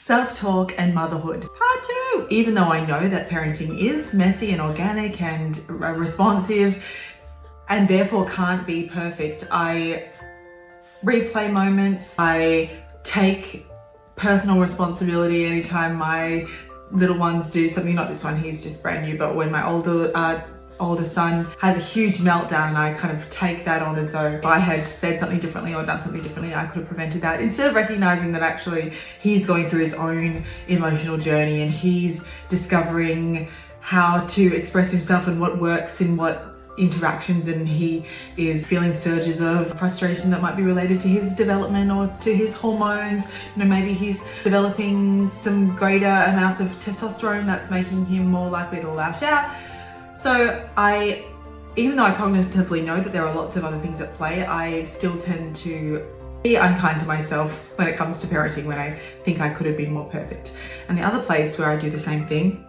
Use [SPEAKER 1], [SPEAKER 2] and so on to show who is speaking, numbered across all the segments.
[SPEAKER 1] Self-talk and motherhood. Part 2. Even though I know that parenting is messy and organic and responsive and therefore can't be perfect, I replay moments. I take personal responsibility anytime my little ones do something. Not this one, he's just brand new, but when my older son has a huge meltdown, I kind of take that on as though if I had said something differently or done something differently, I could have prevented that. Instead of recognizing that actually he's going through his own emotional journey and he's discovering how to express himself and what works in what interactions, and he is feeling surges of frustration that might be related to his development or to his hormones. You know, maybe he's developing some greater amounts of testosterone that's making him more likely to lash out. So even though I cognitively know that there are lots of other things at play, I still tend to be unkind to myself when it comes to parenting, when I think I could have been more perfect. And the other place where I do the same thing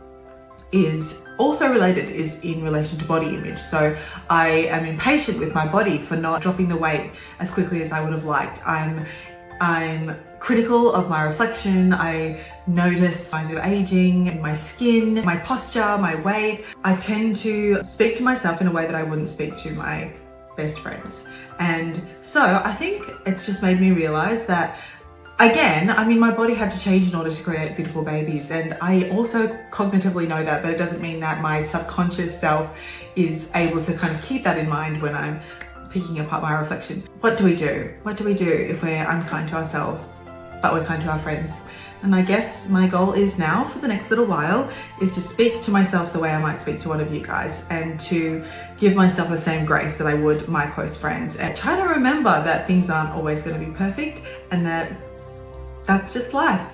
[SPEAKER 1] is also related, is in relation to body image. So I am impatient with my body for not dropping the weight as quickly as I would have liked. I'm critical of my reflection. I notice signs of aging in my skin, my posture, my weight. I tend to speak to myself in a way that I wouldn't speak to my best friends. And so I think it's just made me realize that, again, I mean, my body had to change in order to create beautiful babies. And I also cognitively know that, but it doesn't mean that my subconscious self is able to kind of keep that in mind when I'm picking apart my reflection. What do we do? What do we do if we're unkind to ourselves, but we're kind to our friends? And I guess my goal is now, for the next little while, is to speak to myself the way I might speak to one of you guys, and to give myself the same grace that I would my close friends, and try to remember that things aren't always going to be perfect, and that's just life.